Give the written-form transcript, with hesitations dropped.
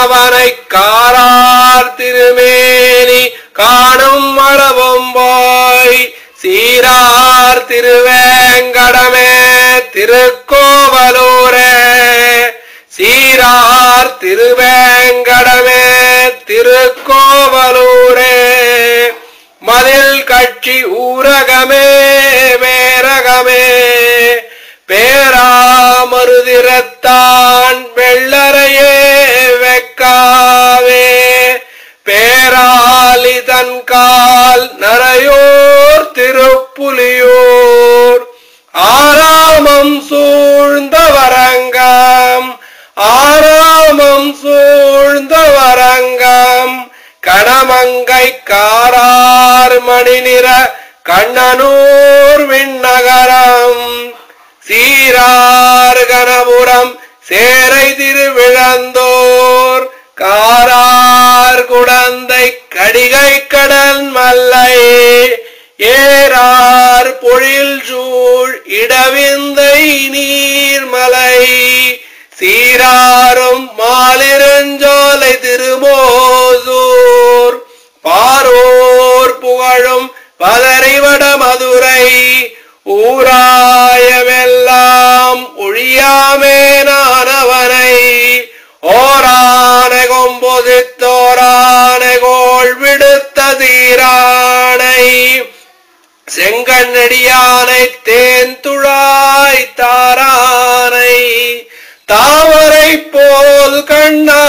அவனை காரார் திருமேனி காணும் அளவும் போய் சீரார் திருவேங்கடமே திருக்கோவலூரே சீரார் திருவேங்கடமே திருக்கோவலூரே மதில் கட்சி ஊரகமே மேரகமே பேராமருதிரத்தான் வெள்ளரையே வெக்காவே பேராலி தன்கால் நரையோர் திருப்புலியூர் ஆராமம் சூழ்ந்த வரங்கம் ஆராமம் சூழ்ந்த வரங்கம் கணமங்கை காரார் மணிநிற கண்ணனூர் விண்ணகரம் சீரார் கணபுரம் சேரை திருவிழந்தோர் காரார் குடந்தை கடிகை கடல் மல்லை ஏறார் பொழில் சூழ் இடவிந்தை நீர்மலை சீராரும் மாலிருஞ்சோலை திருமோசூர் பாரோர் புகழும் பதறிவட மதுரை ஊராயமெல்லாம் ஒழியாமே நானவனை ஓரானை கொம்பொதித்தோரானை கோள் விடுத்த தீரானை செங்கண்ணடியானை தேன் துழாய் தாரானை தாமரை போல் கண்ணா